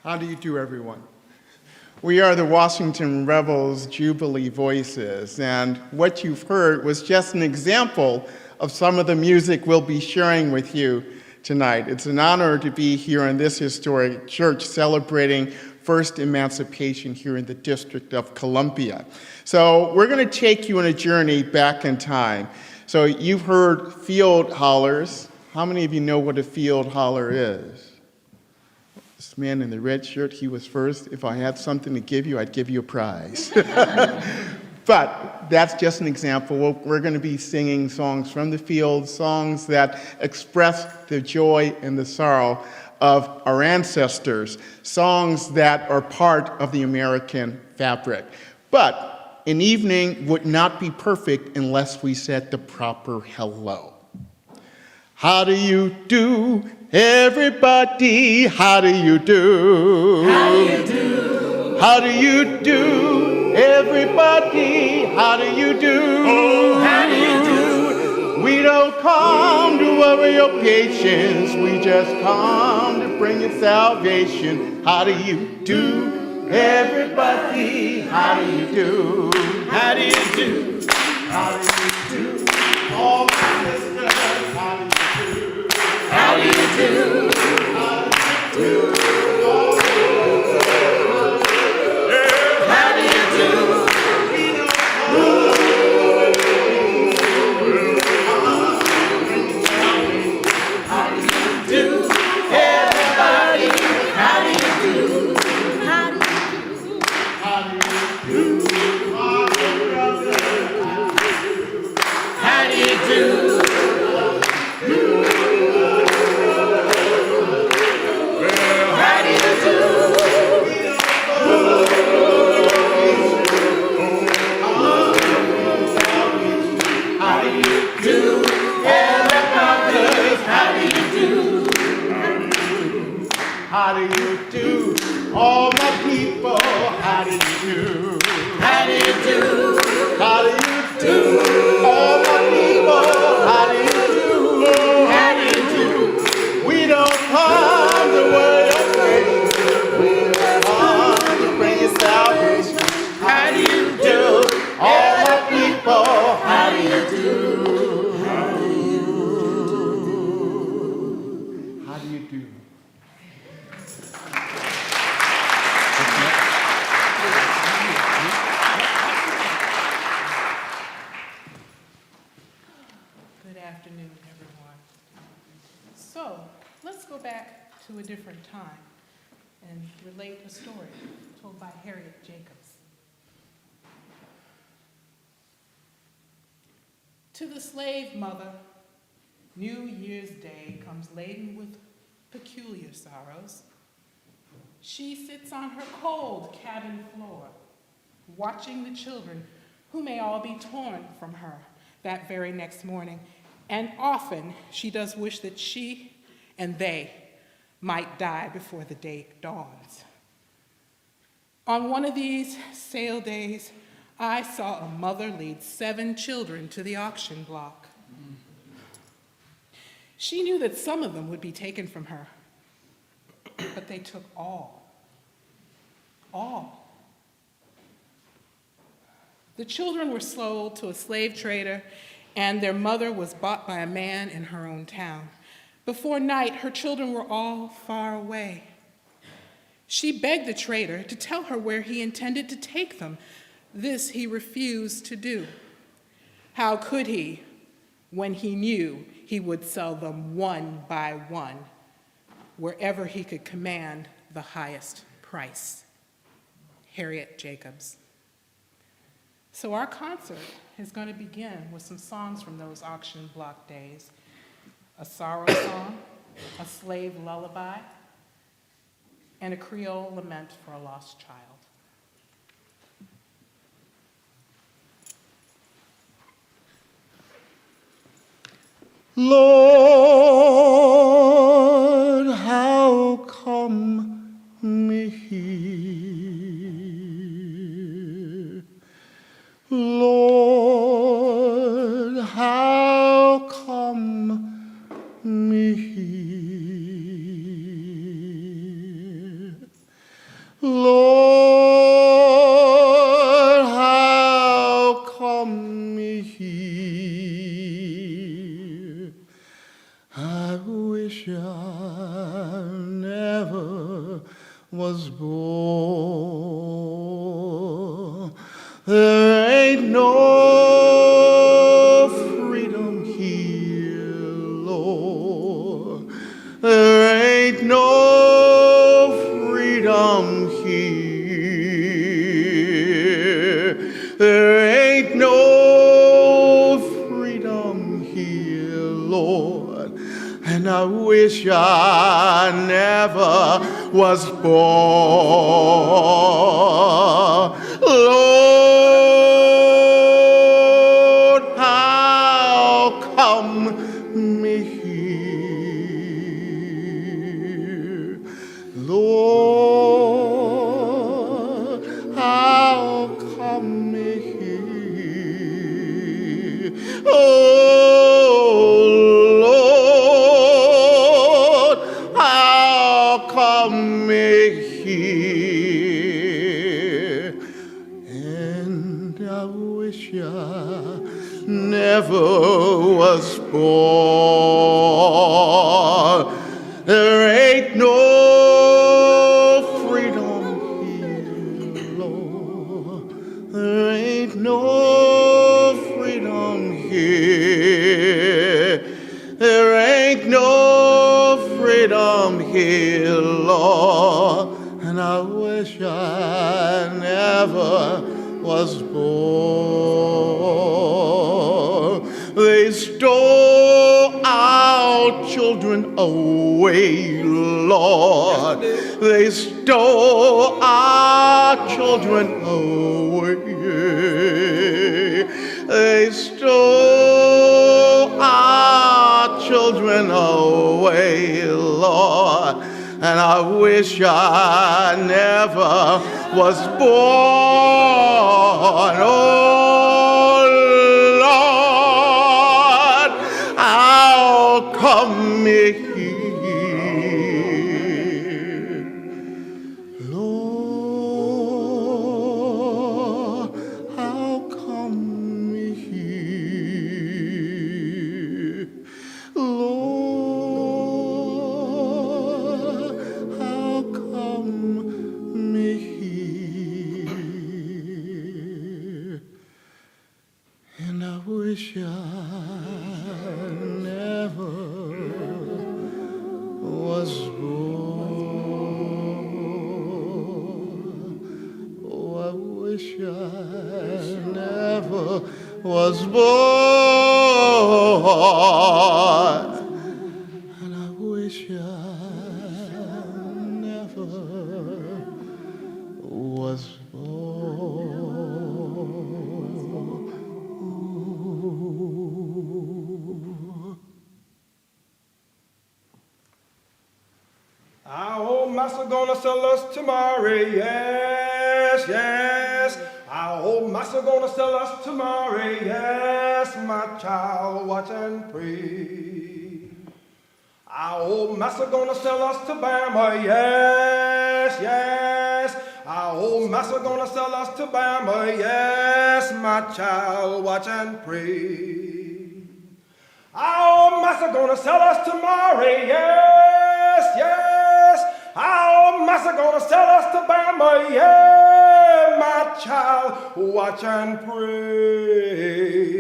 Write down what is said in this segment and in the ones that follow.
How do you do, everyone? We are the Washington Revels Jubilee Voices, and what you've heard was just an example of some of the music we'll be sharing with you tonight. It's an honor to be here in this historic church celebrating first Emancipation here in the District of Columbia. So we're going to take you on a journey back in time. So you've heard field hollers. How many of you know what a field holler is? This man in the red shirt, he was first. If I had something to give you, I'd give you a prize. But that's just an example. We're going to be singing songs from the field, songs that express the joy and the sorrow of our ancestors, songs that are part of the American fabric. But an evening would not be perfect unless we said the proper hello. How do you do, everybody? How do you do? How do you do? How do you do, everybody? How do you do? Oh, how do you do? We don't come to worry your patience. We just come to bring you salvation. How do you do, everybody? How do you do? How do you do? How do you do? All my listeners, how do you do? How do you do? How do you do? How do you do? How do you do? Everybody, how do you do? How do you do? How do you do? My brother, How do you do? How do you do? How do you do? Everybody, how do you do? how do you do? All my people, how do you do? How do you do? How do you do? All my people, how do you do? How do you do? We don't come to worry your different time and relate a story told by Harriet Jacobs. To the slave mother, New Year's Day comes laden with peculiar sorrows. She sits on her cold cabin floor, watching the children who may all be torn from her that very next morning. And often she does wish that she and they might die before the day dawns. On one of these sale days, I saw a mother lead 7 children to the auction block. She knew that some of them would be taken from her, but they took all. The children were sold to a slave trader, and their mother was bought by a man in her own town. Before night, her children were all far away. She begged the trader to tell her where he intended to take them. This he refused to do. How could he, when he knew he would sell them one by one, wherever he could command the highest price? Harriet Jacobs. So our concert is going to begin with some songs from those auction block days. A sorrow song, a slave lullaby, and a Creole lament for a lost child. Lord, how come me here? Lord, how come me here? Lord, how come me here? I wish I never was born. There ain't no freedom here, Lord. There ain't no freedom here. There ain't no freedom here, Lord. And I wish I never was born. Lord, how come me here? Lord, how come me here? Oh, Lord, how come me here? And I wish I never was born. There ain't no freedom here, Lord. There ain't no freedom here. There ain't no freedom here, Lord. And I wish I never was born. They stole our children away, Lord. They stole our children away. They stole our children away, Lord. And I wish I never was born. Oh, Lord, how come me here? Lord, how come me here? Lord, how come me here? was born. And I wish I never was born. Our old master gonna sell us tomorrow, yes, yes. Our old master gonna sell us tomorrow, yes, my child, watch and pray. Our old master gonna sell us to Bama, yes, yes. Our old master gonna sell us to Bama, yes, my child, watch and pray. Our old master gonna sell us tomorrow, yes, yes. Our old master gonna sell us to Bama, yeah, my child, watch and pray.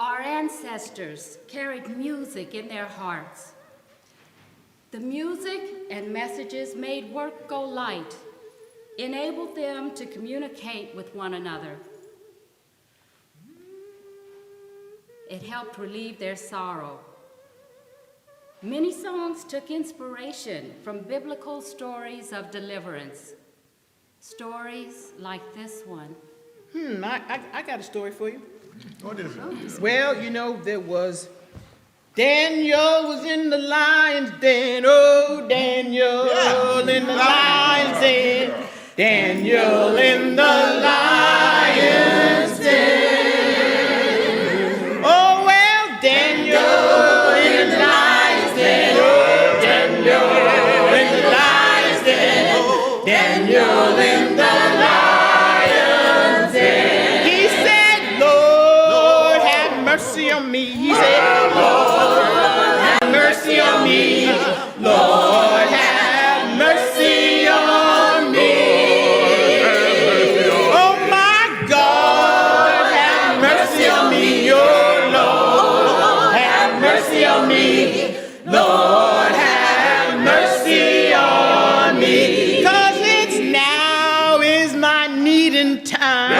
Our ancestors carried music in their hearts. The music and messages made work go light, enabled them to communicate with one another. It helped relieve their sorrow. Many songs took inspiration from biblical stories of deliverance. Stories like this one. I got a story for you. What is it? Well, you know, there was Daniel was in the lion's den. Oh, Daniel in the lion's den. Daniel in the lion's den. Oh, well, Daniel in the lion's den. Oh, Daniel in the lion's den. Oh, Daniel in the lion's den. He said, Lord, have mercy on me. He said, Lord, have mercy on me. Lord, have mercy on me. Oh, my God, have mercy on me. Oh, Lord, have mercy on me. Lord, have mercy on me. 'Cause it's now is my needing time.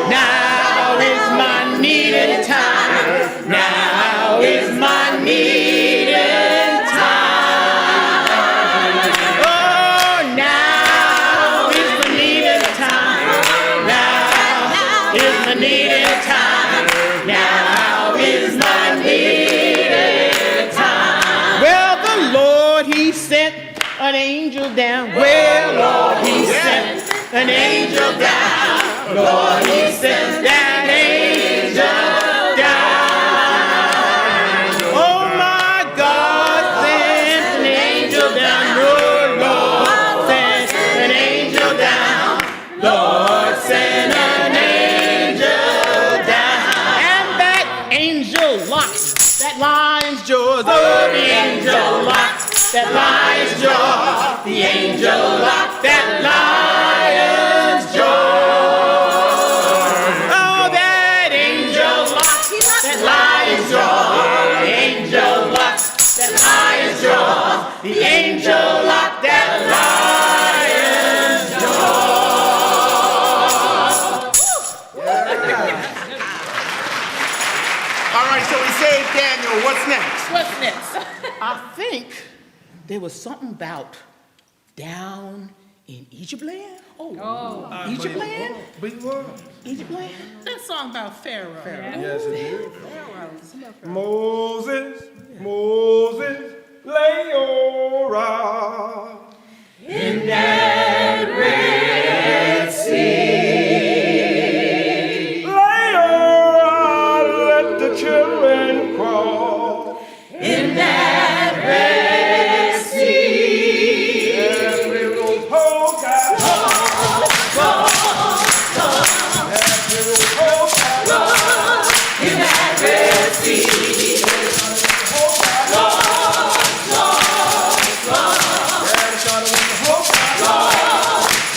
Now is my needing time. Now is my needing time. Oh, now is the needing time. Now is the needing time. Now is my needing time. Well, the Lord, He sent an angel down. Well, Lord, He sent an angel down. Lord, He sent that angel down. Oh, my God, sent an angel down. Oh, Lord, sent an angel down. Lord, sent an angel down. And that angel locked that lion's jaws. Oh, the angel locked that lion's jaw. The angel locked that lion's jaw. Oh, that angel locked that lion's jaw. The angel locked that lion's jaw. The angel locked that lion's jaw. All right, so we saved Daniel. what's next? What's next? I think there was something about down in Egypt land. Oh, Egypt land? Egypt land? That song about Pharaoh. Yes, it is. Moses, Moses, lay your rod In that Red Sea. lay your rod, let the children crawl. In that Red Sea. Every little poke out. Every little poke out. In that Red Sea.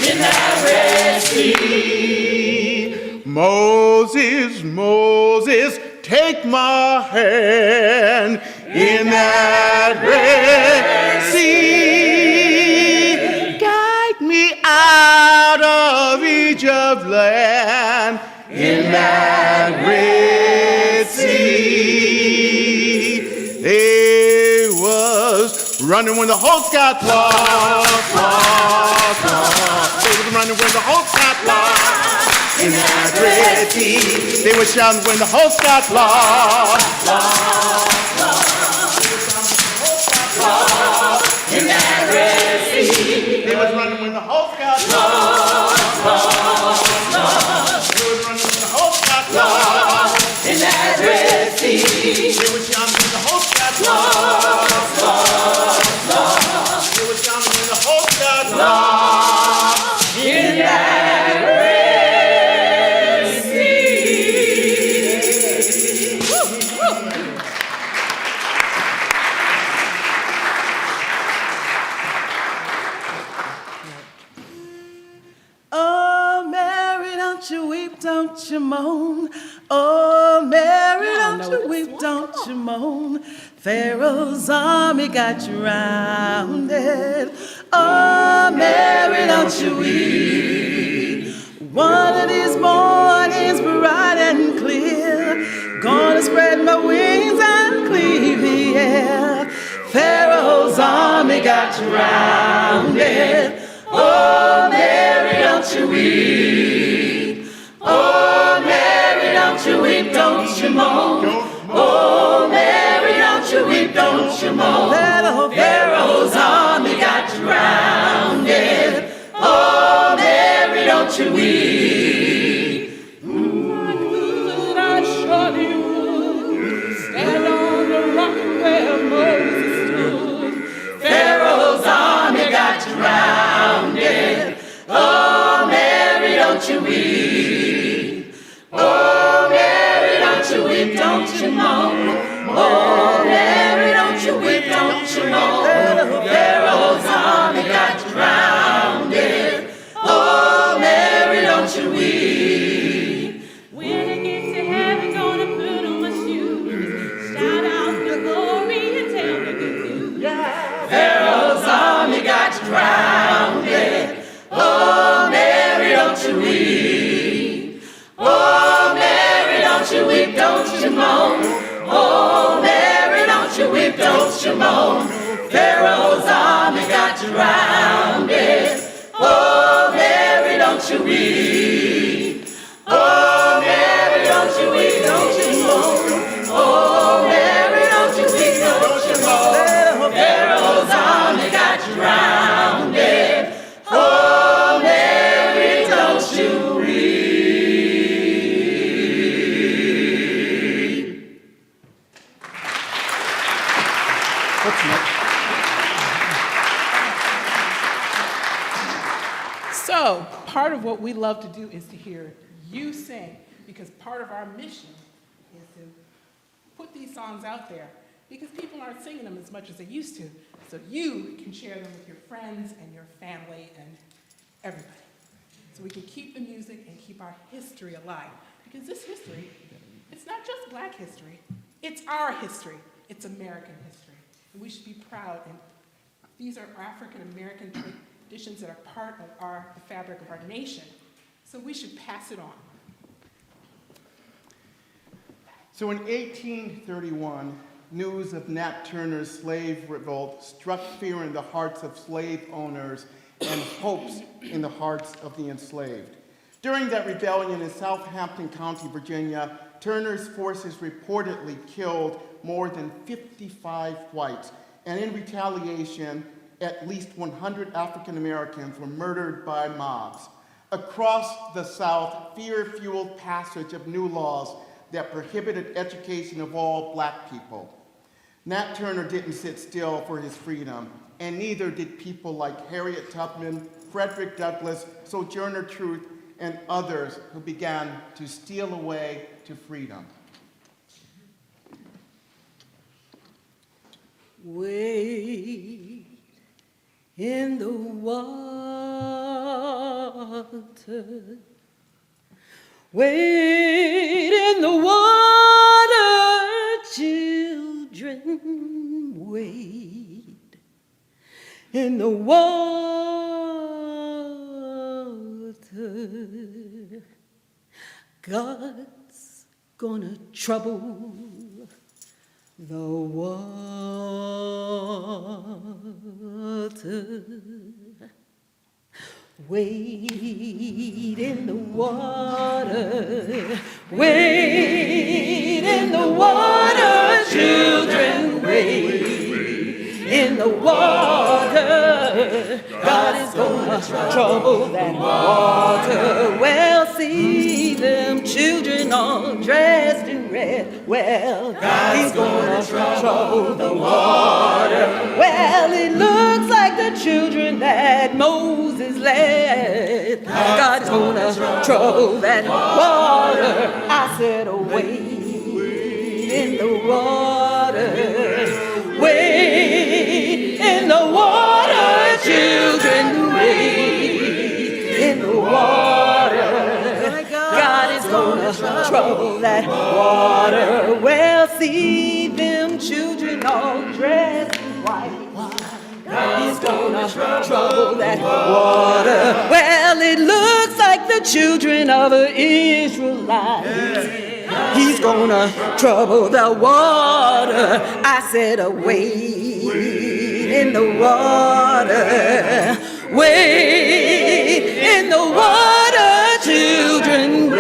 In that Red Sea. Moses, Moses, take my hand in that Red Sea. Guide me out of Egypt land in that Red Sea. They was running when the host got lost. They was running when the host got lost in that Red Sea. They were shouting when the host got lost. In that Red Sea. They was running when the host got lost. They was running when the host got lost. In that Red Sea. They were shouting when the host got lost. They were shouting when the host got lost. In that Red Sea. Oh, Mary, don't you weep, don't you moan. Oh, Mary, don't you weep, don't you moan. Pharaoh's army got drowned. Oh, Mary, don't you weep. One of these mornings, bright and clear, gonna spread my wings and cleave the air. Pharaoh's army got drowned. Oh, Mary, don't you weep. Oh, Mary, don't you weep, don't you moan. Oh, Mary, don't you weep, don't you moan. Pharaoh's army got drowned. Oh, Mary, don't you weep. Could I surely would stand on the rock where Moses stood. Pharaoh's army got drowned. Oh, Mary, don't you weep. Oh, Mary, don't you weep, don't you moan. Oh, Mary, don't you weep, don't you moan. Pharaoh's army got drowned. Oh, Mary, don't you weep. When I get to heaven, gonna put on my shoes, shout out the glory and tell the good news. Pharaoh's army got drowned. Oh, Mary, don't you weep. Oh, Mary, don't you weep, don't you moan. Oh, Mary, don't you weep, don't you moan. Pharaoh's army got drowned. Oh, Mary, don't you weep. Oh, Mary, don't you weep, don't you moan. Oh, Mary, don't you weep, don't you moan. Pharaoh's army got drowned. Oh, Mary, don't you weep. What's next? So, part of what we love to do is to hear you sing, because part of our mission is to put these songs out there, because people aren't singing them as much as they used to, so you can share them with your friends and your family and everybody. So we can keep the music and keep our history alive, because this history, it's not just Black history, it's our history, it's American history, and we should be proud. And these are African American traditions that are part of the fabric of our nation, so we should pass it on. So in 1831, news of Nat Turner's slave revolt struck fear in the hearts of slave owners and hopes in the hearts of the enslaved. During that rebellion in Southampton County, Virginia, Turner's forces reportedly killed more than 55 whites, and in retaliation, at least 100 African Americans were murdered by mobs. Across the South, fear fueled passage of new laws that prohibited education of all black people. Nat Turner didn't sit still for his freedom, and neither did people like Harriet Tubman, Frederick Douglass, Sojourner Truth, and others who began to steal away to freedom. Wade in the water, wade in the water, children, wade in the water. God's gonna trouble the water. Wade in the water, wade in the water, children, wade in the water. God is gonna trouble that water. Well, see them children all dressed in red. Well, God's gonna trouble the water. Well, it looks like the children that Moses led. God's gonna trouble that water. I said, oh, wade in the water. Wade in the water, children, wade in the water. God is gonna trouble that water. Well, see them children all dressed in white. He's gonna trouble that water. Well, it looks like the children of the Israelites. He's gonna trouble the water. I said, wade in the water. Wade in the water, children.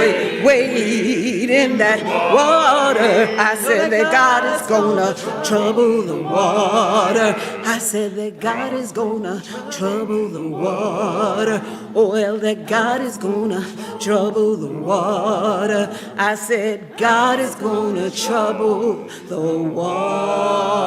Wade in that water. I said that God is gonna trouble the water. I said that God is gonna trouble the water. Oh, well, that God is gonna trouble the water. I said God is gonna trouble the water.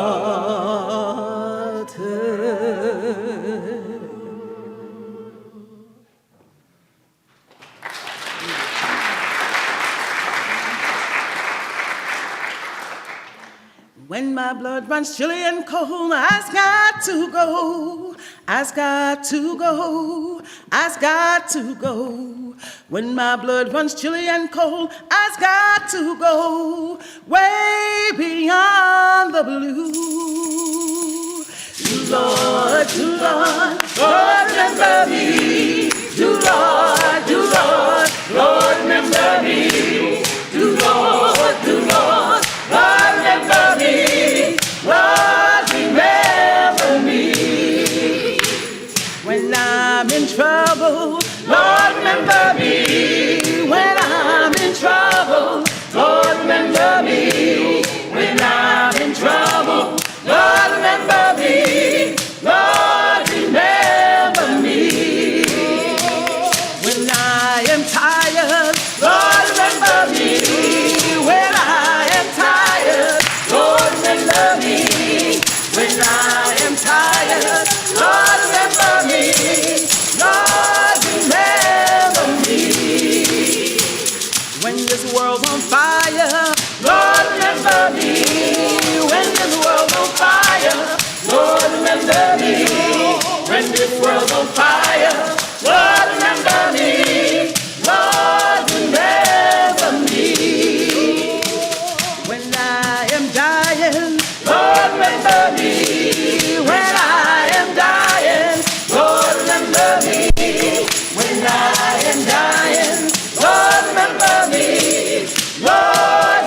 When my blood runs chilly and cold, I's got to go. I's got to go. I's got to go. When my blood runs chilly and cold, I's got to go way beyond the blue. Lord, Lord, Lord, remember me. Lord, Lord, Lord, remember me. Lord, Lord, Lord, remember me. Lord, remember me. When I'm in trouble, Lord, remember me. When I'm in trouble, Lord, remember me. When I'm in trouble, Lord, remember me. Lord, remember me. When I am tired, Lord, remember me. When I am tired, Lord, remember me. When I am tired, Lord, remember me. Lord, remember me. When this world's on fire, Lord, remember me. When this world's on fire, Lord, remember me. When this world's on fire, Lord, remember me. Lord, remember me. When I am dying, Lord, remember me. When I am dying, Lord, remember me. When I am dying, Lord, remember me. Lord,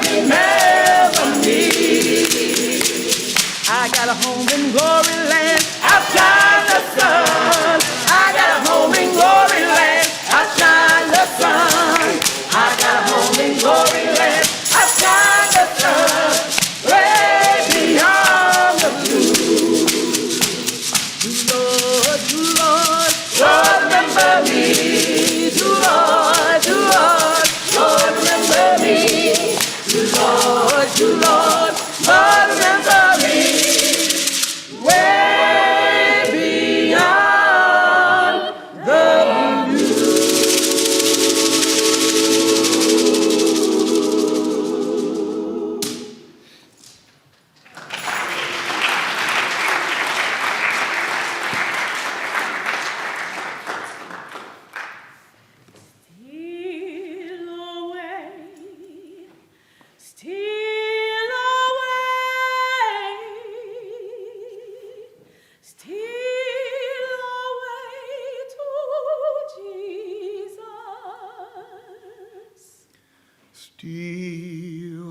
steal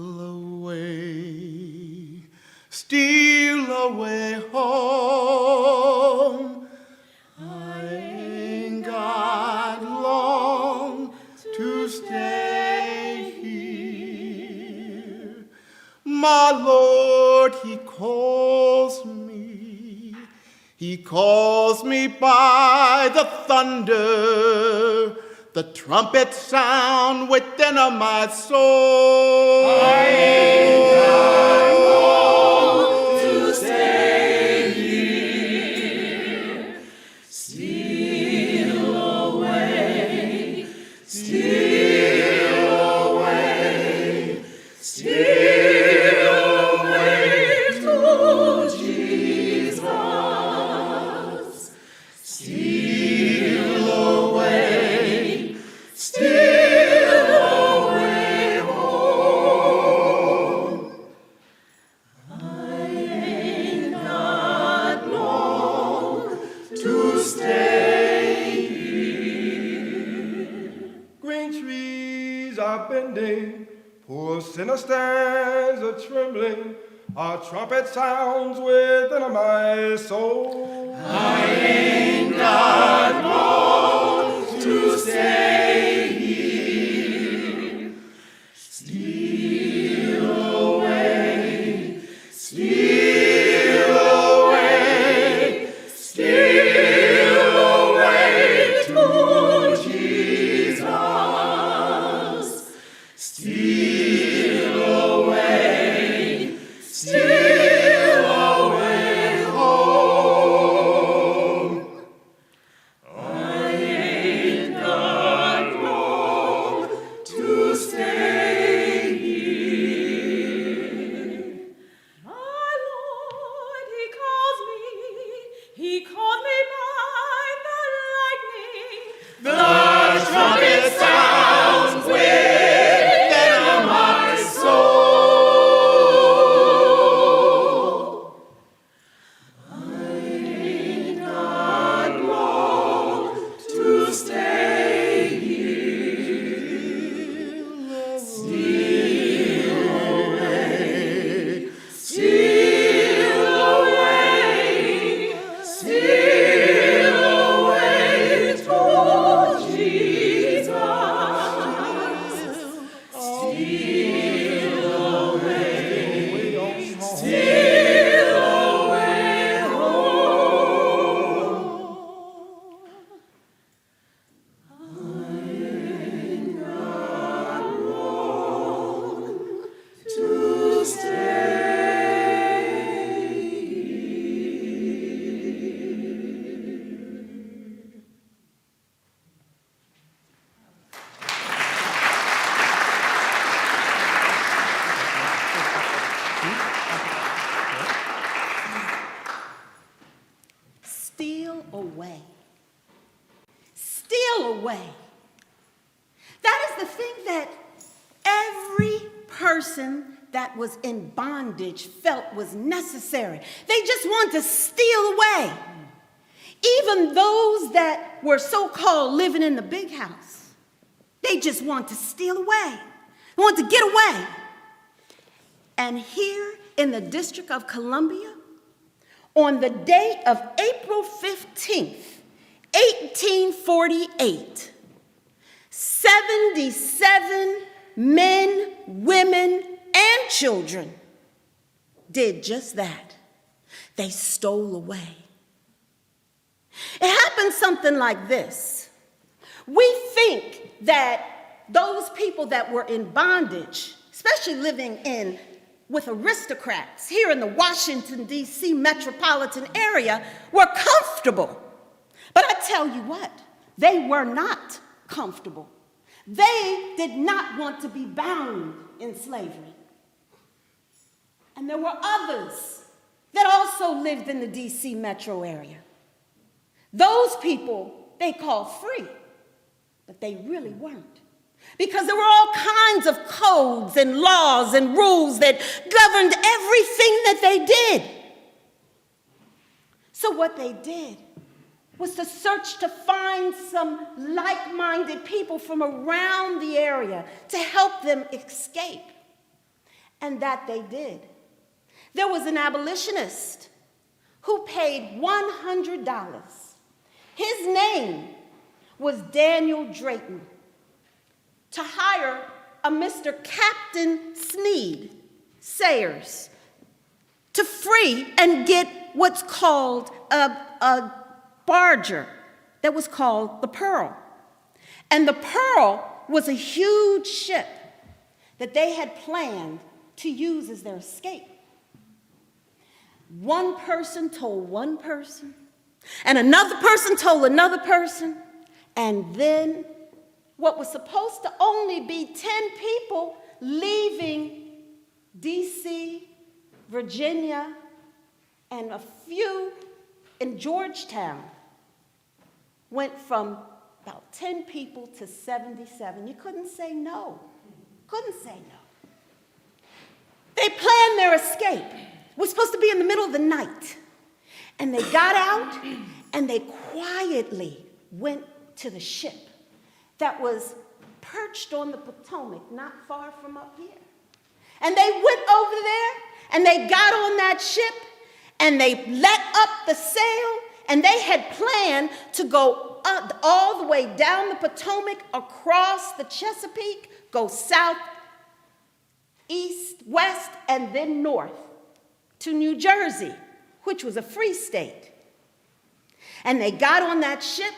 away home. I ain't got long to stay here. My Lord, He calls me by the thunder, the trumpet sound within of my soul. I ain't got long to stay here. Steal away, steal away, steal away to Jesus. Steal away, steal away home. I ain't got long to stay here. Green trees are bending, poor sinner stands a trembling. Our trumpet sounds within my soul. I ain't got long to stay here. Steal away, steal away, steal away to Jesus. Steal away, steal away home. I ain't got long to stay here. My Lord, He calls me. He called me by the lightning. The trumpet sounds within my soul. I ain't got long to stay here. Steal away, steal away, steal away to Jesus. Steal away, steal away home. I ain't got long to stay. Steal away. Steal away. That is the thing that every person that was in bondage felt was necessary. They just wanted to steal away. Even those that were so-called living in the big house, they just want to steal away. They want to get away. And here in the District of Columbia, on the day of April 15th, 1848, 77 men, women, and children did just that. They stole away. It happened something like this. We think that those people that were in bondage, especially living with aristocrats here in the Washington, D.C. metropolitan area, were comfortable. But I tell you what, they were not comfortable. They did not want to be bound in slavery. And there were others that also lived in the D.C. metro area. Those people they called free, but they really weren't. Because there were all kinds of codes and laws and rules that governed everything that they did. So what they did was to search to find some like-minded people from around the area to help them escape. And that they did. There was an abolitionist who paid $100. His name was Daniel Drayton, to hire a Mr. Captain Sneed Sayers to free and get what's called a barger that was called the Pearl. And the Pearl was a huge ship that they had planned to use as their escape. One person told one person, and another person told another person, and then what was supposed to only be 10 people leaving D.C., Virginia, and a few in Georgetown went from about 10 people to 77. You couldn't say no. Couldn't say no. They planned their escape. It was supposed to be in the middle of the night. And they got out and they quietly went to the ship that was perched on the Potomac, not far from up here. And they went over there and they got on that ship and they let up the sail, and they had planned to go up all the way down the Potomac, across the Chesapeake, go south, east, west, and then north to New Jersey, which was a free state. And they got on that ship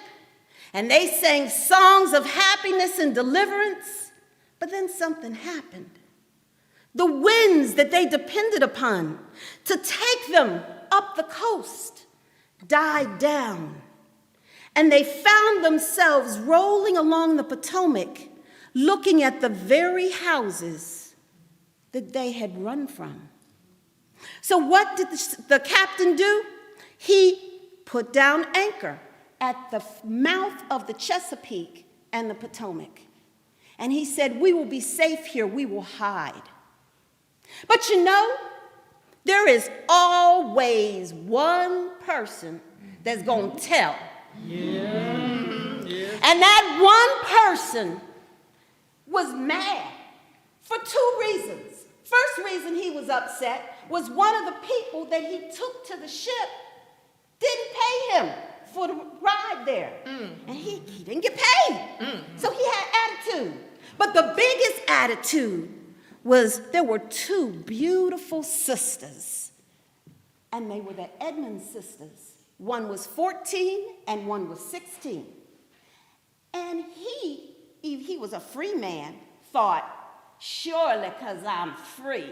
and they sang songs of happiness and deliverance, but then something happened. The winds that they depended upon to take them up the coast died down, and they found themselves rolling along the Potomac, looking at the very houses that they had run from. So what did the captain do? He put down anchor at the mouth of the Chesapeake and the Potomac. And he said, we will be safe here, we will hide. But you know, there is always one person that's going to tell. And that one person was mad for two reasons. First reason he was upset was one of the people that he took to the ship didn't pay him for the ride there. And he didn't get paid. So he had attitude. But the biggest attitude was there were two beautiful sisters, and they were the Edmonds sisters. One was 14 and one was 16. And he was a free man, thought, surely because I'm free,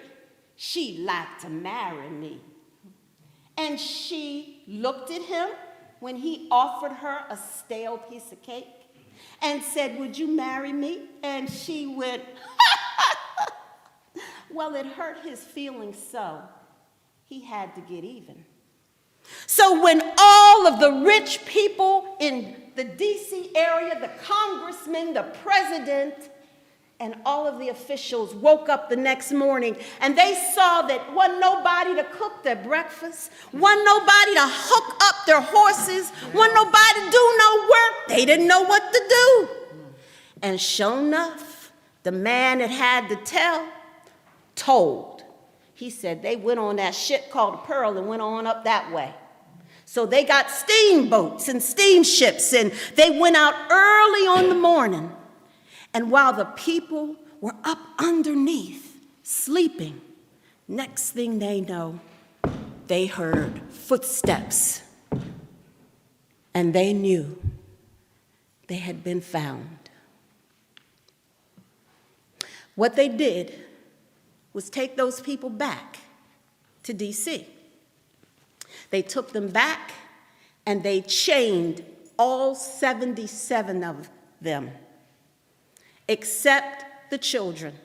she'd like to marry me. And she looked at him when he offered her a stale piece of cake and said, would you marry me? And she went, well, it hurt his feelings so he had to get even. So when all of the rich people in the D.C. area, the congressmen, the president, and all of the officials woke up the next morning and they saw that wasn't nobody to cook their breakfast, wasn't nobody to hook up their horses, wasn't nobody to do no work. They didn't know what to do. And sure enough, the man that had to tell told. He said they went on that ship called the Pearl and went on up that way. So they got steamboats and steamships and they went out early on the morning. And while the people were up underneath, sleeping, next thing they know, they heard footsteps. And they knew they had been found. What they did was take those people back to D.C. They took them back and they chained all 77 of them, except the children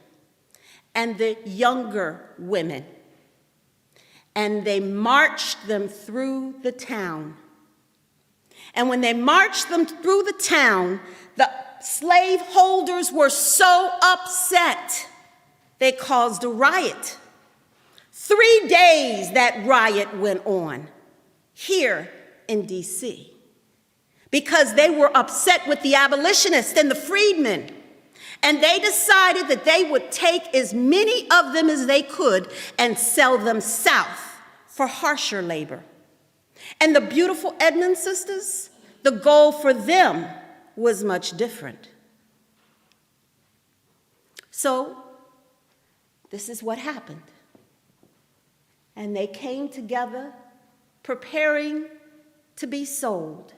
and the younger women. And they marched them through the town. And when they marched them through the town, the slaveholders were so upset, they caused a riot. 3 days that riot went on here in D.C. because they were upset with the abolitionists and the freedmen. And they decided that they would take as many of them as they could and sell them south for harsher labor. And the beautiful Edmond sisters, the goal for them was much different. So this is what happened. And they came together preparing to be sold.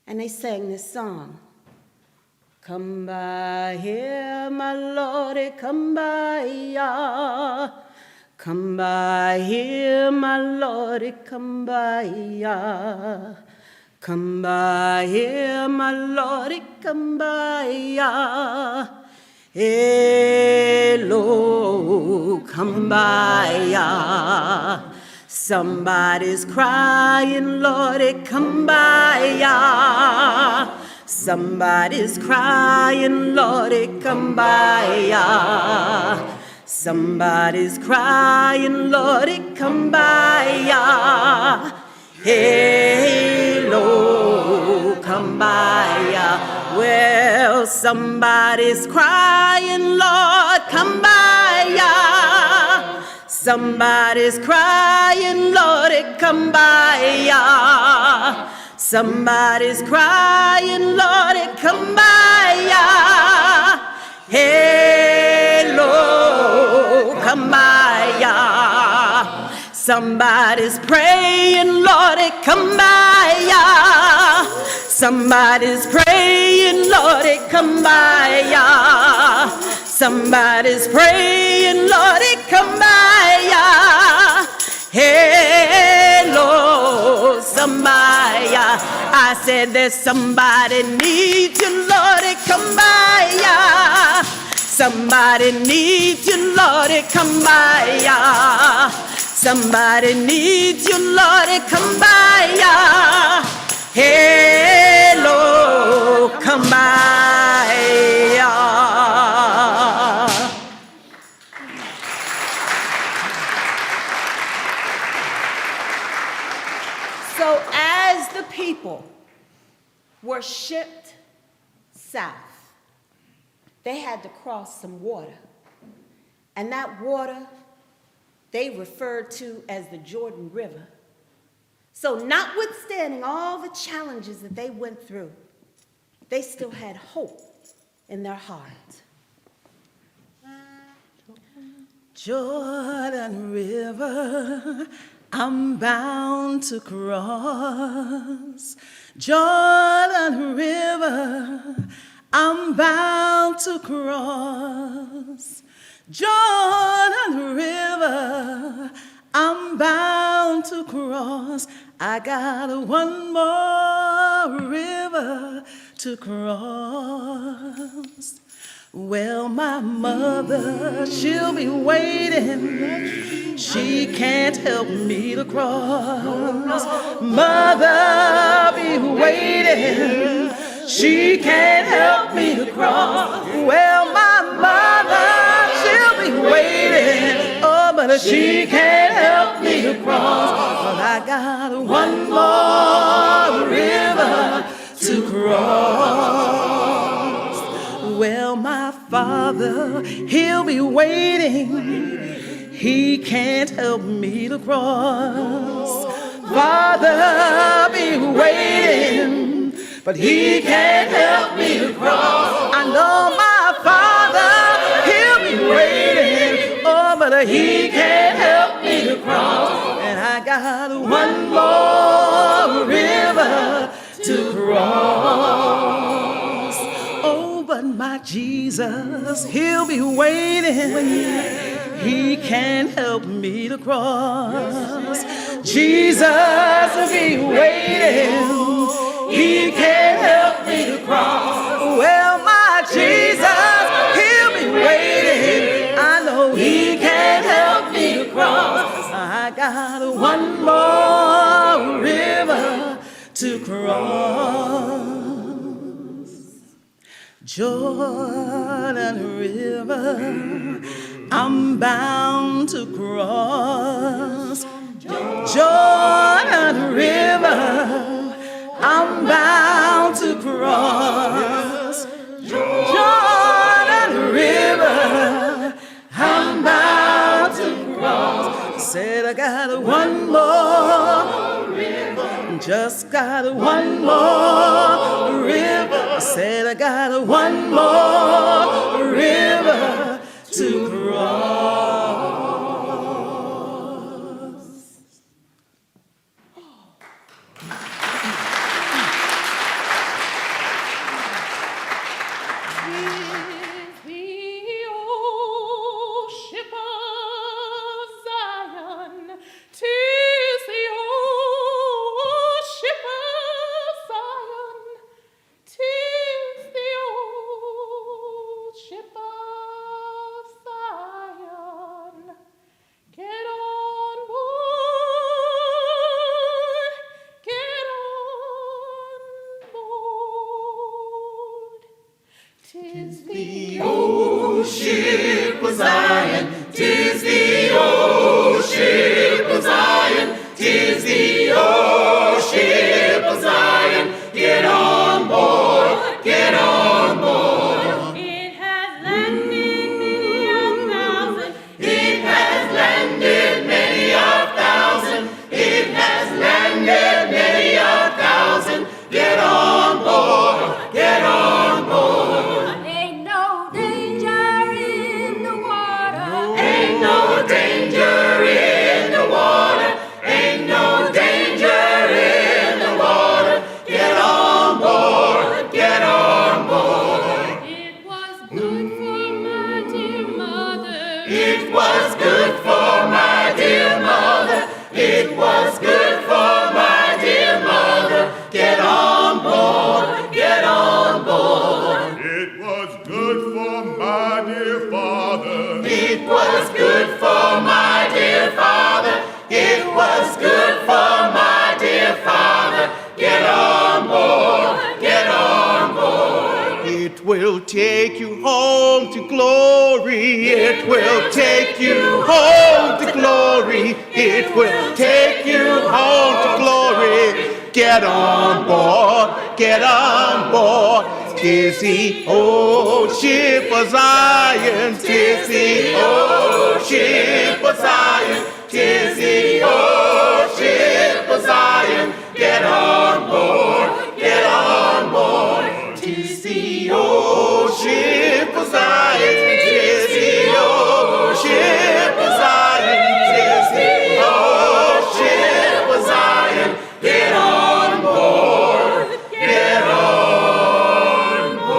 And they sang this song. Come by here, my lordy, come by ya. Come by here, my lordy, come by ya. Come by here, my lordy, come by ya. Hello, come by ya. Somebody's crying, Lordy, come by ya. Somebody's crying, Lordy, come by ya. Somebody's crying, Lordy, come by ya. Hello, come by ya. Well, somebody's crying, Lord, come by ya. Somebody's crying, Lord, come by ya. Somebody's crying, Lord, come by ya. Hello, come by ya. Somebody's praying, Lord, come by ya. Somebody's praying, Lord, come by ya. Somebody's praying, Lord, come by ya. Hello, somebody. I said there's somebody needs you, Lord, come by ya. Somebody needs you, Lord, come by ya. Somebody needs you, Lord, come by ya. Hello, come by ya. So as the people were shipped south, they had to cross some water. And that water they referred to as the Jordan River. So notwithstanding all the challenges that they went through, they still had hope in their heart. Jordan River, I'm bound to cross. Jordan River, I'm bound to cross. Jordan River, I'm bound to cross. I got one more river to cross. Well, my mother, she'll be waiting. She can't help me to cross. Mother, be waiting. She can't help me to cross. Well, my mother, she'll be waiting. Oh, but she can't help me to cross. But I got one more river to cross. Well, my father, he'll be waiting. He can't help me to cross. Father, be waiting, but he can't help me to cross. I know my father, he'll be waiting, oh, but he can't help me to cross. And I got one more river to cross. Oh, but my Jesus, he'll be waiting. He can't help me to cross. Jesus will be waiting. He can't help me to cross. Well, my Jesus, he'll be waiting. I know he can't help me to cross. I got one more river to cross. Jordan River, I'm bound to cross. Jordan River, I'm bound to cross Jordan River. I'm bound to cross. Said I got one more river. Just got one more river. Said I got one more river to cross. Tis the old ship of Zion, Tis the old ship of Zion, tis the old ship of Zion. Get on board, get on board. It has landed many a thousand. It has landed many a thousand. It has landed many a thousand. Get on board, get on board. Ain't no danger in the water. Ain't no danger in the water. Ain't no danger in the water. Get on board, get on board. It was good for my dear mother. It was good for my dear mother. It was good for my dear mother. Get on board, get on board. It was good for my dear father. It was good for my dear father. It was good for my dear father. Get on board, get on board. It will take you home to glory. It will take you home to glory. It will take you home to glory. Get on board, get on board. 'Tis the old ship of Zion. 'Tis the old ship of Zion. 'Tis the old ship of Zion. Get on board, get on board. 'Tis the old ship of Zion. 'Tis the old ship of Zion. 'Tis the old ship of Zion. Get on board, get on board.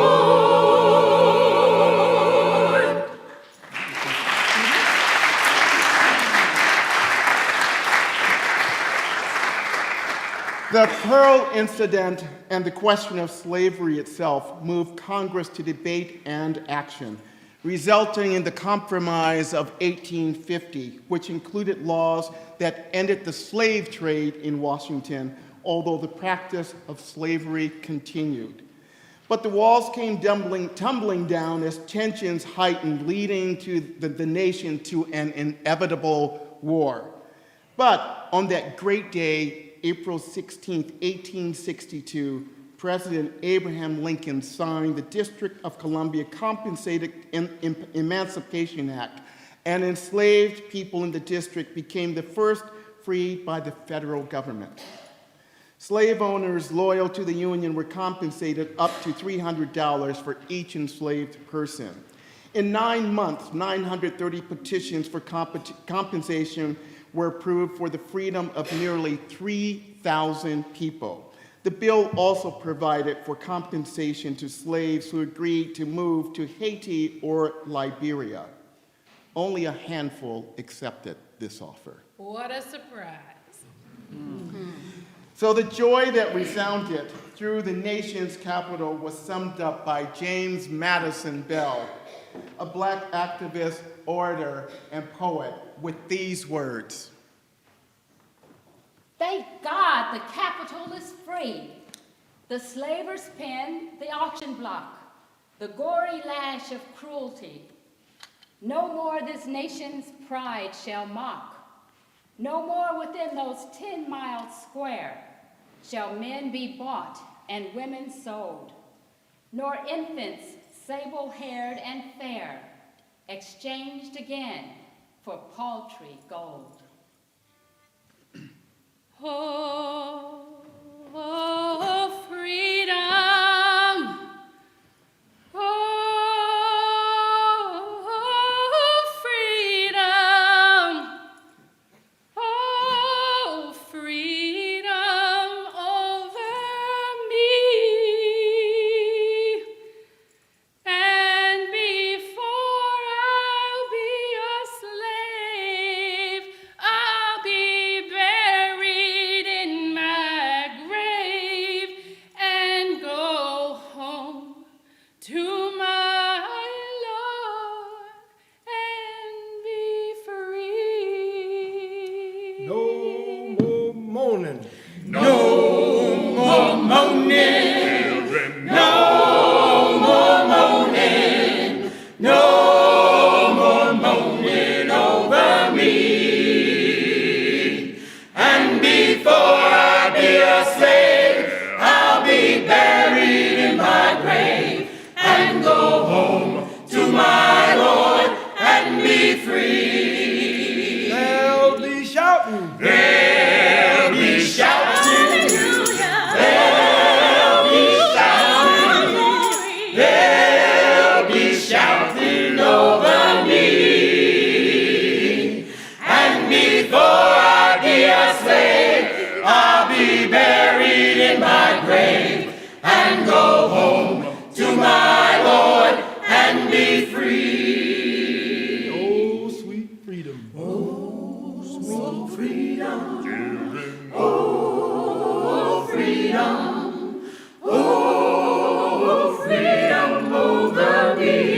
The Pearl incident and the question of slavery itself moved Congress to debate and action, resulting in the Compromise of 1850, which included laws that ended the slave trade in Washington, although the practice of slavery continued. But the walls came tumbling down as tensions heightened, leading to the nation to an inevitable war. But on that great day, April 16, 1862, President Abraham Lincoln signed the District of Columbia Compensated Emancipation Act, and enslaved people in the district became the first freed by the federal government. Slave owners loyal to the Union were compensated up to $300 for each enslaved person. In 9 months, 930 petitions for compensation were approved for the freedom of nearly 3,000 people. The bill also provided for compensation to slaves who agreed to move to Haiti or Liberia. Only a handful accepted this offer. What a surprise. So the joy that resounded through the nation's capital was summed up by James Madison Bell, a Black activist, orator, and poet, with these words. Thank God the capital is free. The slaver's pen, the auction block, the gory lash of cruelty. No more this nation's pride shall mock. No more within those 10 miles square. shall men be bought and women sold, nor infants sable-haired and fair exchanged again for paltry gold. Oh, oh, freedom! Oh, freedom! Oh, freedom over me! And before I'll be a slave, I'll be buried in my grave and go home to my Lord and be free. No more moaning. No more moaning. Children, No more moaning. No more moaning over me. And before I be a slave, I'll be buried in my grave and go home to my Lord and be free. They'll be shouting. They'll be shouting. They'll be shouting over me. And before I be a slave, I'll be buried in my grave and go home to my Lord and be free. Oh, sweet freedom. Oh, sweet freedom. children, Oh, freedom. Oh, freedom over me.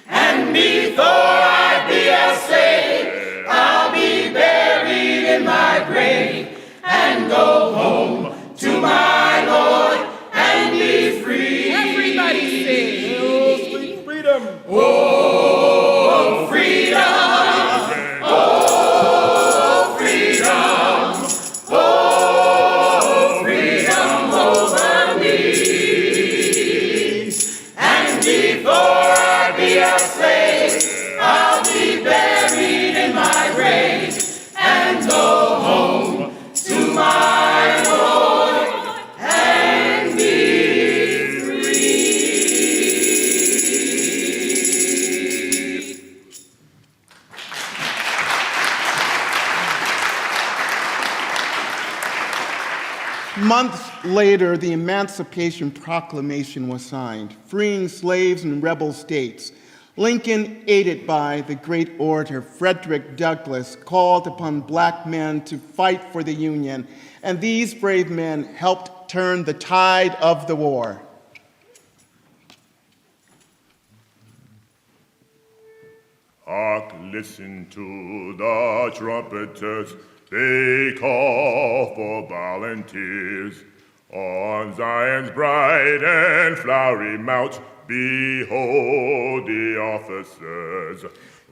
And before I be a slave, I'll be buried in my grave and go home to my Lord and be free. Everybody sing. Oh, sweet freedom. Oh, freedom. Oh, freedom. Oh, freedom over me. And before I be a slave, I'll be buried in my grave and go home to my Lord and be free. Months later, the Emancipation Proclamation was signed, freeing slaves in rebel states. Lincoln, aided by the great orator Frederick Douglass, called upon black men to fight for the Union, and these brave men helped turn the tide of the war. hark, listen to the trumpeters, they call for volunteers. On Zion's bright and flowery mount, behold the officers.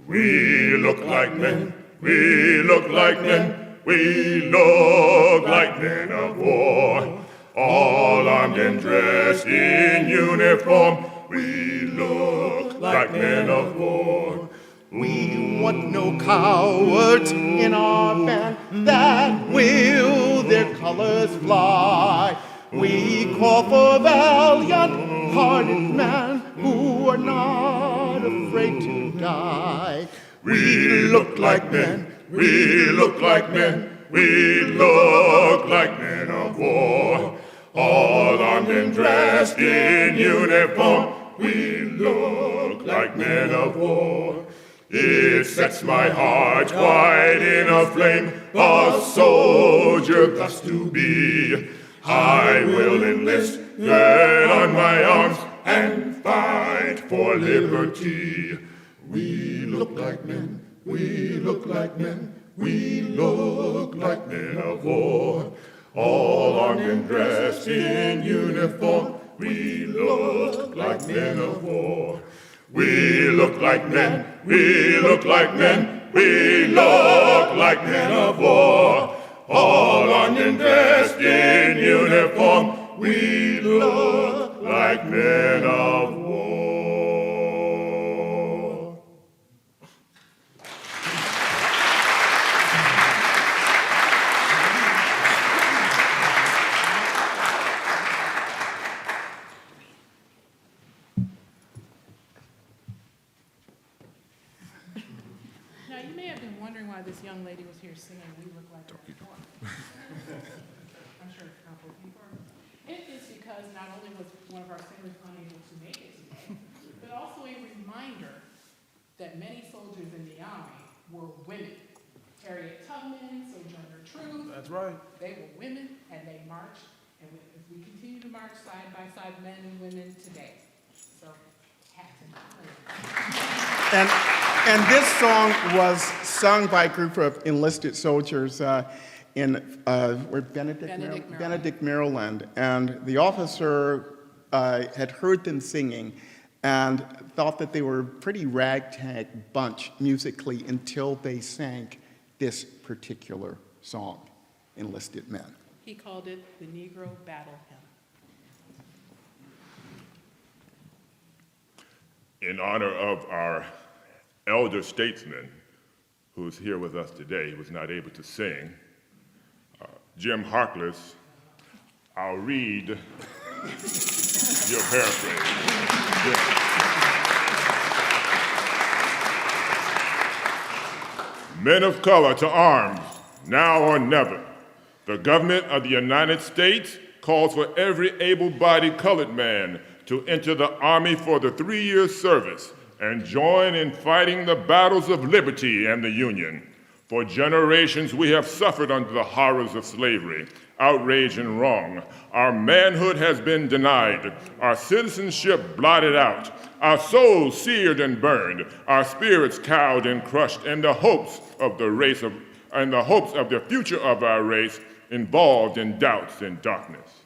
We look like men, we look like men, we look like men of war. All armed and dressed in uniform, we look like men of war. We want no cowards in our band that will their colors fly. We call for valiant-hearted men who are not afraid to die. We look like men, we look like men, we look like men of war. All armed and dressed in uniform, we look like men of war. It sets my heart quite in a flame, a soldier thus to be. I will enlist, gird on my arms, and fight for liberty. We look like men, we look like men, we look like men of war. All armed and dressed in uniform, we look like men of war. We look like men, we look like men, we look like men of war. all armed and dressed in uniform. We look like men of war. Now, you may have been wondering why this young lady was here singing "We Look Like Men of War." I'm sure a couple of people are. It is because not only was one of our singers unable to make it today, but also a reminder that many soldiers in the Army were women. Harriet Tubman, Sojourner Truth. That's right. They were women, and they marched, and we continue to march side by side, men and women today. So, hats and And this song was sung by a group of enlisted soldiers in Benedict, Maryland. And the officer had heard them singing and thought that they were a pretty ragtag bunch musically until they sang this particular song, Enlisted Men. He called it the Negro Battle Hymn. In honor of our elder statesman who's here with us today, he was not able to sing, Jim Harkless, I'll read your paraphrase. Men of color to arms, now or never. The government of the United States calls for every able-bodied colored man to enter the Army for the 3-year service and join in fighting the battles of liberty and the Union. For generations, we have suffered under the horrors of slavery, outrage, and wrong. Our manhood has been denied, our citizenship blotted out, our souls seared and burned, our spirits cowed and crushed, and the hopes of the future of our race involved in doubts and darkness.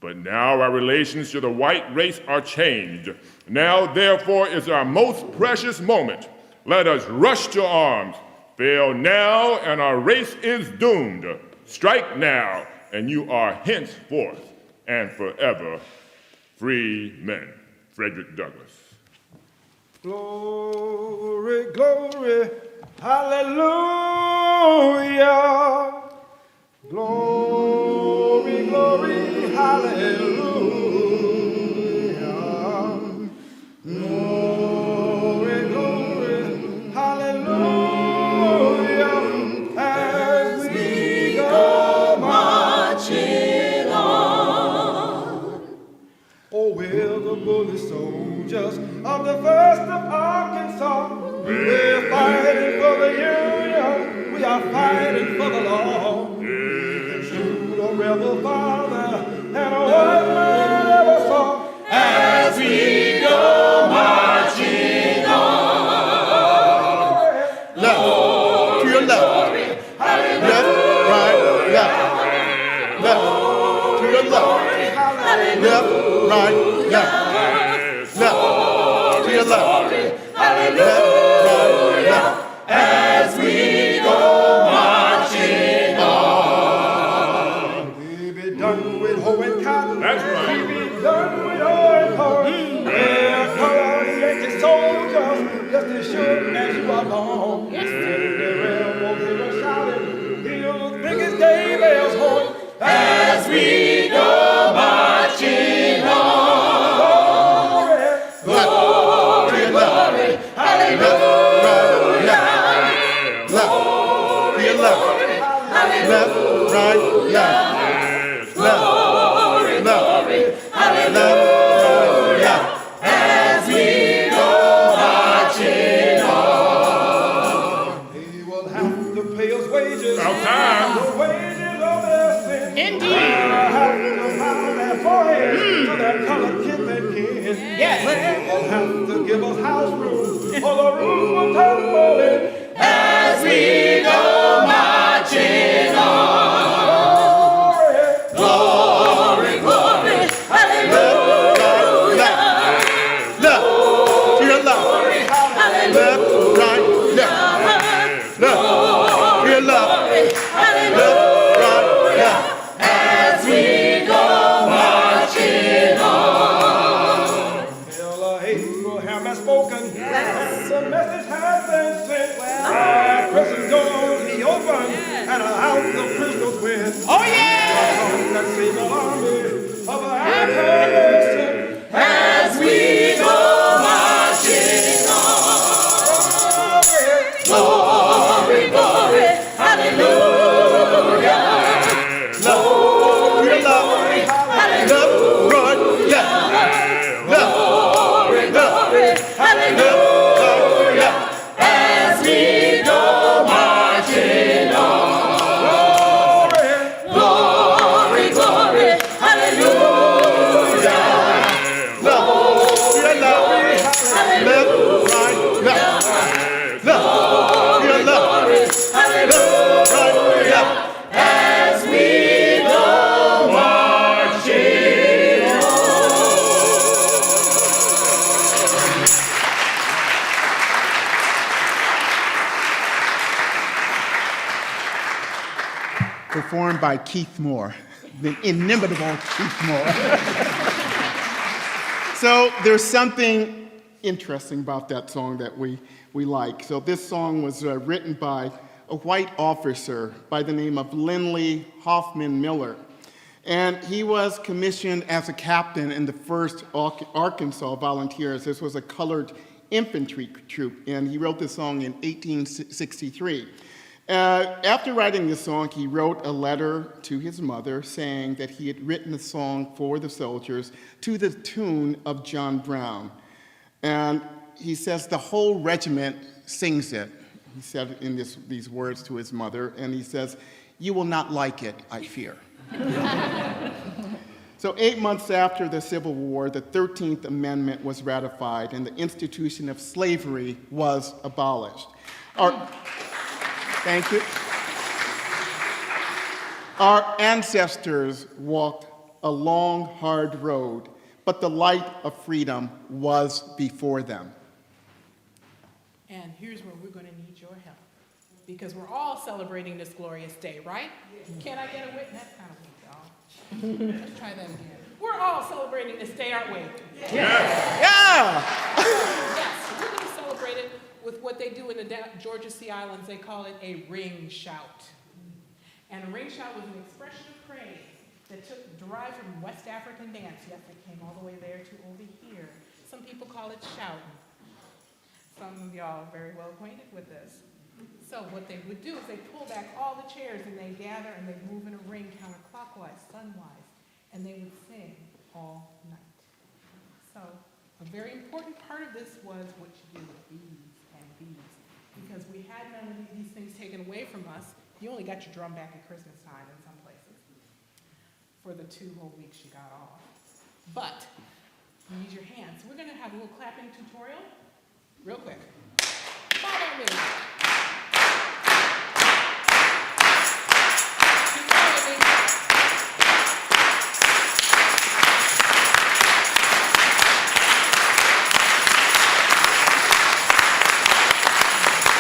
But now our relations to the white race are changed. Now, therefore, is our most precious moment. Let us rush to arms. Fail now, and our race is doomed. Strike now, and you are henceforth and forever free men. Frederick Douglass. Glory, glory, hallelujah. Glory, glory, hallelujah. Glory, glory, hallelujah. As we go marching on. Oh, we're the bully soldiers of the 1st of Arkansas. We're fighting for the Union. We are fighting for the law. Shoot a rebel father and a white man ever saw. As we go marching on. Left, to your left. Left, right, left. Left, to your left. Left, right, left. Left, to your left. Left, right, left. As we go marching on. We be done with hoe and cotton. That's right. We be done with oil and corn. We're colored Yankee soldiers, just as sure as you are born. And the railroad hear us shouting, hear the biggest day bells horn. As we go marching on. Glory, glory, hallelujah. Left, right, left. Left, glory, hallelujah. Left, As we go marching on. They will have to pay us wages. About time. The wages of their sin. Indeed. They'll have to bow their foreheads to their colored kin and kin. Yes. They'll have to give us house room, or the roof will tumble in. As we go marching on. Glory, glory, hallelujah. left, to your left. Left, right, left. Left, to your left. Abraham has spoken. The message has been sent. And prison doors he opened, and out the prisoners went. Oh, yeah! That same army of American As we go marching on. Glory, glory, hallelujah. Glory, glory, hallelujah. Glory, glory, hallelujah. As we go marching on. Glory, glory, hallelujah. Glory, glory, left, right, left. Glory, glory, Hallelujah, as we go marching performed by Keith Moore, the inimitable Keith Moore. So there's something interesting about that song that we like. So this song was written by a white officer by the name of Lindley Hoffman Miller. And he was commissioned as a captain in the 1st Arkansas Volunteers. This was a colored infantry troop, and he wrote this song in 1863. After writing this song, he wrote a letter to his mother saying that he had written a song for the soldiers to the tune of John Brown. And he says the whole regiment sings it. He said in these words to his mother, and he says, "You will not like it, I fear." So 8 months after the Civil War, the 13th Amendment was ratified, and the institution of slavery was abolished. Thank you. Our ancestors walked a long, hard road, but the light of freedom was before them. And here's where we're going to need your help, because we're all celebrating this glorious day, right? Can I get a witness? That's kind of weak, y'all. Let's try that again. We're all celebrating this day, aren't we? Yeah! Yes, we're going to celebrate it with what they do in the Georgia Sea Islands. They call it a ring shout. And a ring shout was an expression of praise that derived from West African dance. Yes, it came all the way there to over here. Some people call it shouting. Some of y'all are very well acquainted with this. So what they would do is they pull back all the chairs and they gather and they move in a ring counterclockwise, sunwise, and they would sing all night. So a very important part of this was what you do with bees and bees, because we had none of these things taken away from us. You only got your drum back at Christmas time in some places. For the 2 whole weeks you got off. But you need your hands. We're going to have a little clapping tutorial. Real quick. Follow me. Keep following me.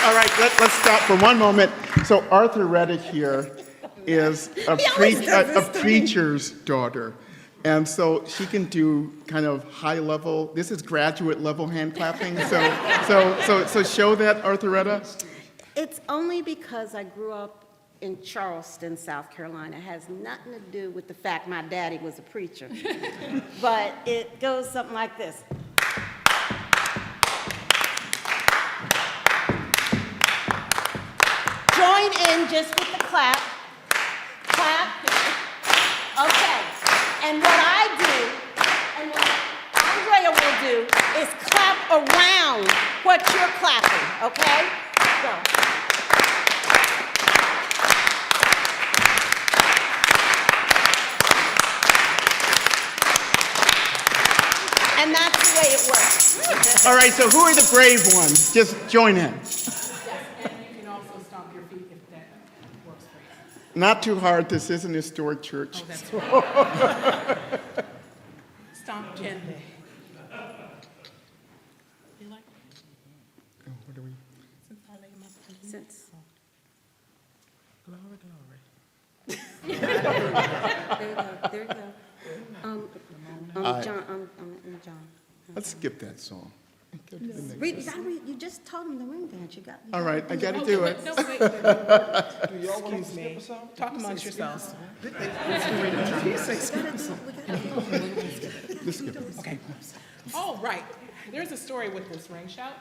All right, let's stop for one moment. So Arthur Reddick here is a preacher's daughter. And so she can do kind of high level, this is graduate level hand clapping. So show that, Arthuretta. It's only because I grew up in Charleston, South Carolina. It has nothing to do with the fact my daddy was a preacher. But it goes something like this. Join in just with the clap. Clap. Okay. And what I do, and what Andrea will do, is clap around what you're clapping, okay? Go. And that's the way it works. All right, so who are the brave ones? Just join in. Yes, and you can also stomp your feet if that works for you. Not too hard, this is an historic church. Oh, that's right. Stomp gently. You like it? Oh, what are we? Since I lay my Since. Glory, glory. There you go, there you go. John, John. Let's skip that song. Read, you gotta read, you just told him the ring dance, you got. All right, I got to do it. No, wait. Do y'all want to Excuse skip me. or something? Talk amongst yourselves. Okay. Oh, right. There's a story with this ring shout.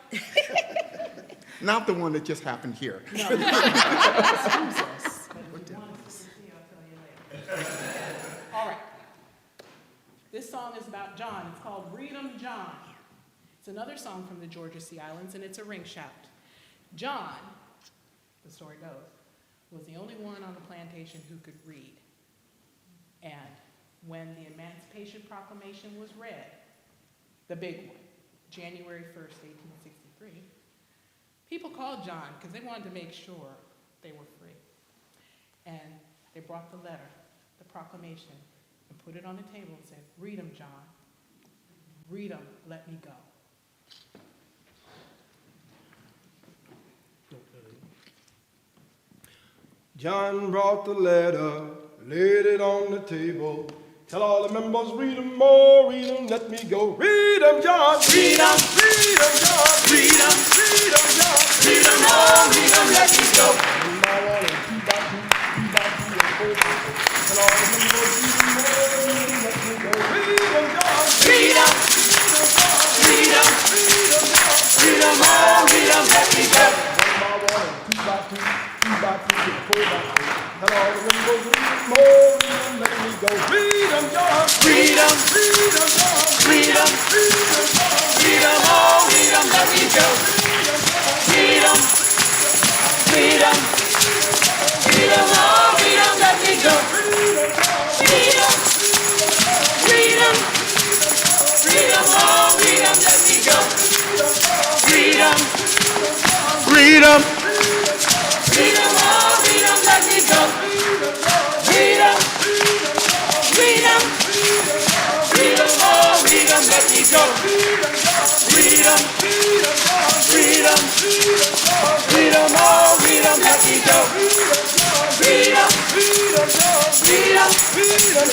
Not the one that just happened here. All right. This song is about John. It's called Read 'em, John. It's another song from the Georgia Sea Islands, and it's a ring shout. John, the story goes, was the only one on the plantation who could read. And when the Emancipation Proclamation was read, the big one, January 1st, 1863, people called John because they wanted to make sure they were free. And they brought the letter, the proclamation, and put it on the table and said, "Read 'em, John. Read 'em, let me go." John brought the letter, laid it on the table. Tell all the members, read 'em more, read 'em, let me go. Read 'em, John. Read 'em, read 'em, John. Read 'em, read 'em, John. Read 'em more, read 'em, let me go. And now on and two by two, and four by four. Tell all the members, read 'em more, read 'em, let me go. Read 'em, John. Read 'em, read 'em, read 'em, John. Read 'em more, read 'em, let me go. One by one and two by two, and four by four. Tell all the members, read 'em more, read 'em, let me go. Read 'em, John. Read 'em, read 'em, John. Read 'em, read 'em, John. Read 'em all, read 'em, let me go. Read 'em, read 'em, read 'em all, read 'em, let me go. Read 'em, read 'em, read 'em all, read 'em, let me go. Read 'em, Read 'em. read 'em all, read 'em, let me go. Read 'em, read 'em, read 'em all, read 'em, let me go. Read 'em, read 'em, read 'em all, read 'em, let me go. Read 'em, read 'em, read 'em,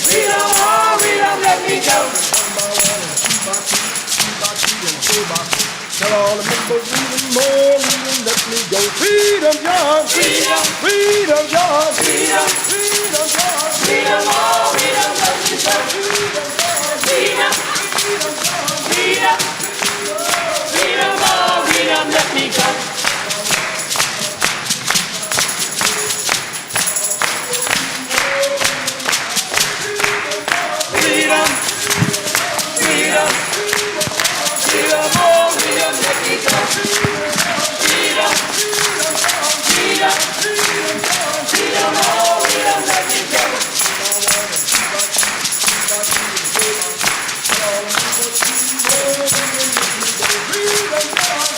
read 'em all, read 'em, let me go. Tell all the members, read 'em more, read 'em, let me go. Read 'em, John. Read 'em, read 'em, John. Read 'em, read 'em, John. Read 'em all, read 'em, let me go. Read 'em, read 'em, read 'em all, read 'em, let me go. Read 'em, read 'em, read 'em all, read 'em, let me go. Read 'em, read 'em, read 'em all, read 'em, let me go.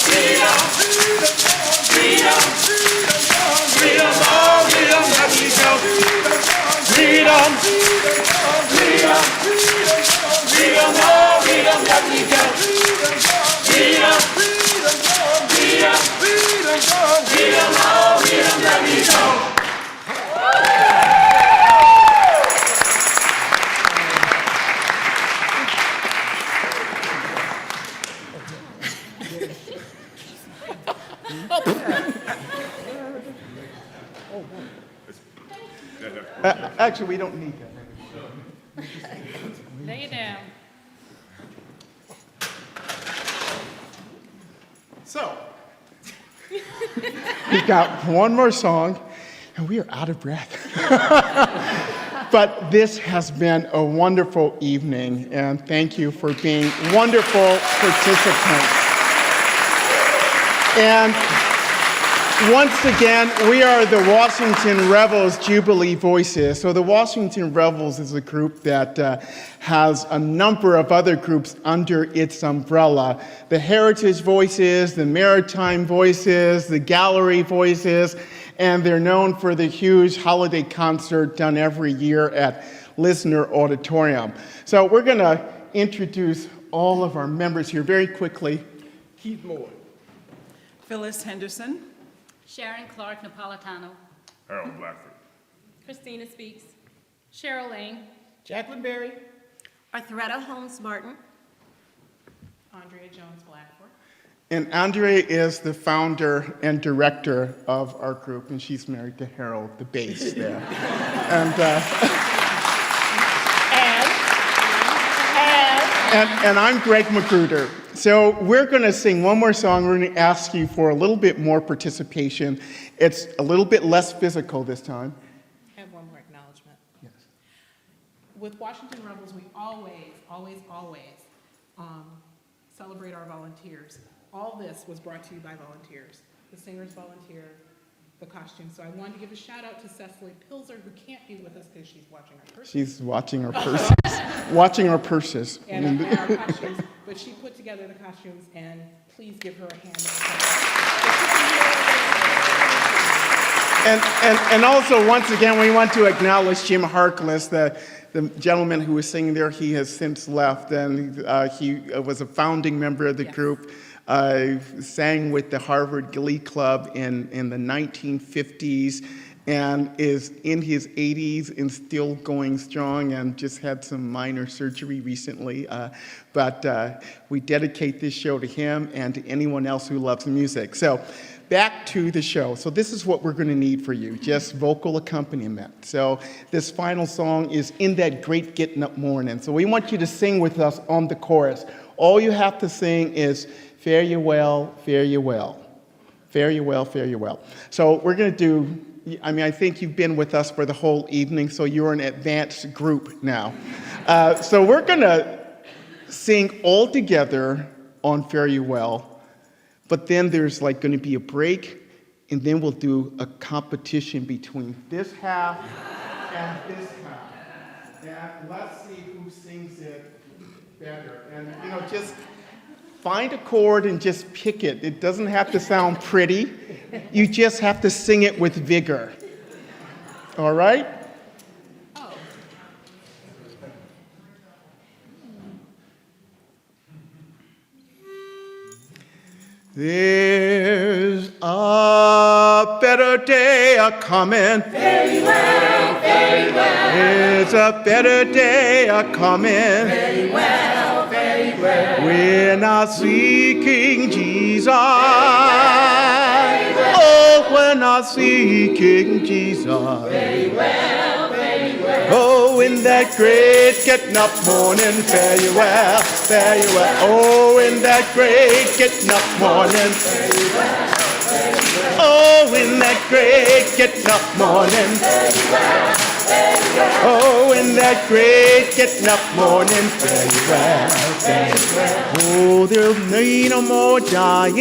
Read 'em, read 'em, read 'em all, read 'em, let me go. Read 'em, read 'em, read 'em all, read 'em, let me go. Read 'em, read 'em, read 'em all, read 'em, let me go. Actually, we don't need that. Lay it down. So, we've got one more song, and we are out of breath. But this has been a wonderful evening, and thank you for being wonderful participants. And once again, we are the Washington Revels Jubilee Voices. So the Washington Revels is a group that has a number of other groups under its umbrella. The Heritage Voices, the Maritime Voices, the Gallery Voices, and they're known for the huge holiday concert done every year at Lisner Auditorium. So we're going to introduce all of our members here very quickly. Keith Moore. Phyllis Henderson. Sharon Clark Napolitano. Harold Blackford. Christina Speaks. Cheryl Lane. Jacqueline Berry. Arthretta Holmes Martin. Andrea Jones-Blackford. And Andrea is the founder and director of our group, and she's married to Harold, the bass there. And I'm Greg Magruder. So we're going to sing one more song. We're going to ask you for a little bit more participation. It's a little bit less physical this time. I have one more acknowledgement. Yes. With Washington Revels, we always celebrate our volunteers. All this was brought to you by volunteers. The singers volunteer, the costumes. So I wanted to give a shout out to Cecily Pilzer, who can't be with us because she's watching our purses. She's watching our purses. Watching our purses. And our costumes. But she put together the costumes, and please give her a hand. And also, once again, we want to acknowledge Jim Harkless, the gentleman who was singing there. He has since left, and he was a founding member of the group. Sang with the Harvard Glee Club in the 1950s, and is in his 80s and still going strong, and just had some minor surgery recently. But we dedicate this show to him and to anyone else who loves music. So back to the show. So this is what we're going to need for you, just vocal accompaniment. So this final song is In That Great Getting Up Morning. So we want you to sing with us on the chorus. All you have to sing is fare you well, fare you well. Fare you well, fare you well. So we're going to do, I think you've been with us for the whole evening, so you're an advanced group now. So we're going to sing all together on Fare You Well, but then there's like going to be a break, and then we'll do a competition between this half and this half. And let's see who sings it better. And, just find a chord and just pick it. It doesn't have to sound pretty. You just have to sing it with vigor. All right? There's a better day a-comin'. Very well, very well. There's a better day a-comin'. Very well, very well. We're not seeking Jesus. Oh, we're not seeking Jesus. Very well, very well. Oh, in that great getting up morning, fare you well, fare you well. Oh, in that great getting up morning, fare you well, fare you well. Oh, in that great getting up morning, fare you well, fare you well. Oh, in that great getting up morning, fare you well, fare you well. Oh, there'll be no more dying.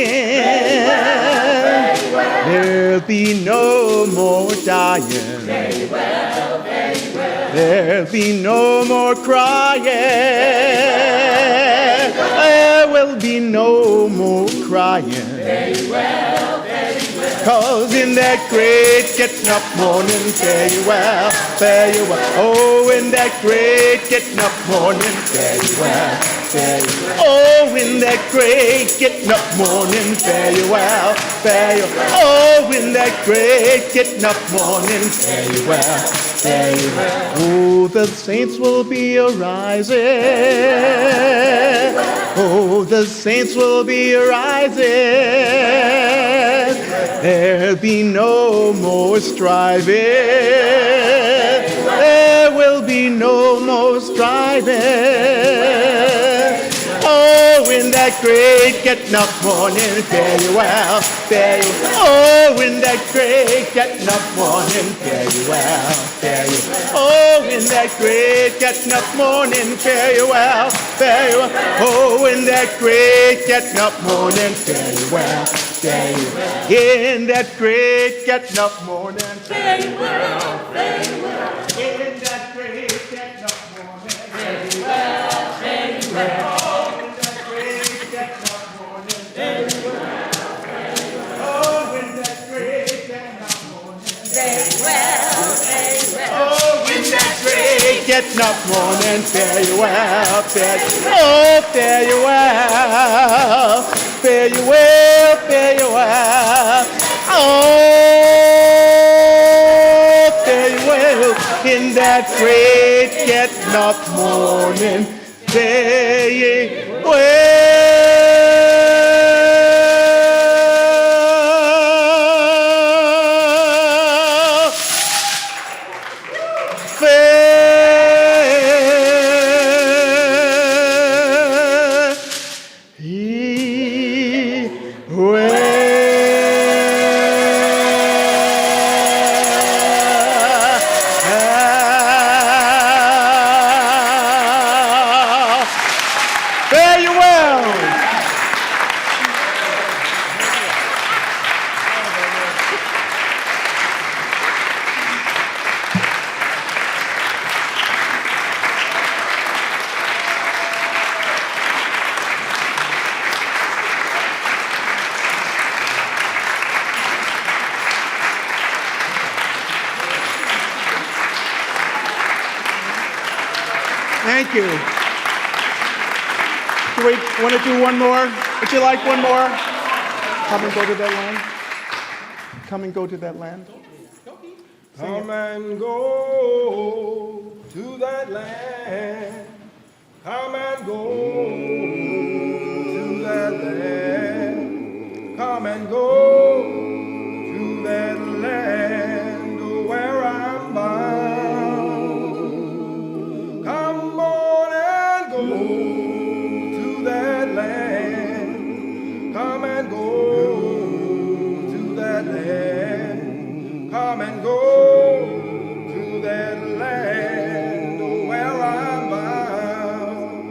There'll be no more dying. Very well, very well. There'll be no more crying. There will be no more crying. Very well, very well. 'Cause in that great getting up morning, fare you well, fare you well. Oh, in that great getting up morning, fare you well, fare you well. Oh, in that great getting up morning, fare you well, fare you well. Oh, in that great getting up morning, fare you well, fare you well. Oh, the saints will be arising. Oh, the saints will be arising. There'll be no more striving. There will be no more striving. Oh, in that great getting up morning, fare you well, fare you well. Oh, in that great getting up morning, fare you well, fare you well. Oh, in that great getting up morning, fare you well, fare you well. Oh, in that great getting up morning, fare you well, fare you well. In that great getting up morning, fare you well, fare you well. In that great getting up morning, fare you well, fare you well. Getting up morning, fare you well, fare you well. Oh, fare you well, fare you well, fare you well. Oh, fare you well, in that great getting up morning, fare you well. Thank you. Do we want to do one more? Would you like one more? Come and go to that land. Come and go to that land. Come and go to that land. Come and go to that land. Come and go to that land where I'm bound. Come on and go to that land. Come and go to that land. Come and go to that land where I'm bound.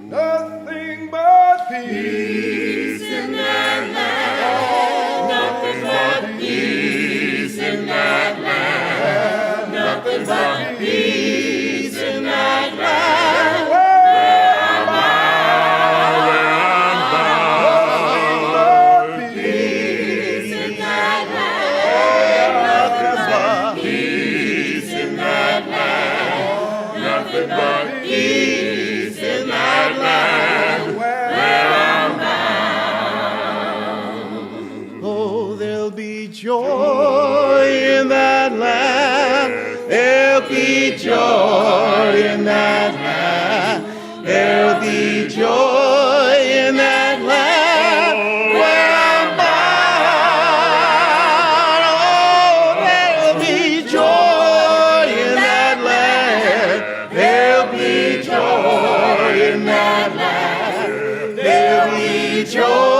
Nothing but peace in that land. Nothing but peace in that land. Nothing but peace in that land. Where I'm bound. Nothing but peace in that land. Nothing but peace in that land. Nothing but peace in that land where I'm bound. Oh, there'll be joy in that land. There'll be joy in that land. There'll be joy in that land where I'm bound. Oh, there'll be joy in that land. There'll be joy in that land. There'll be joy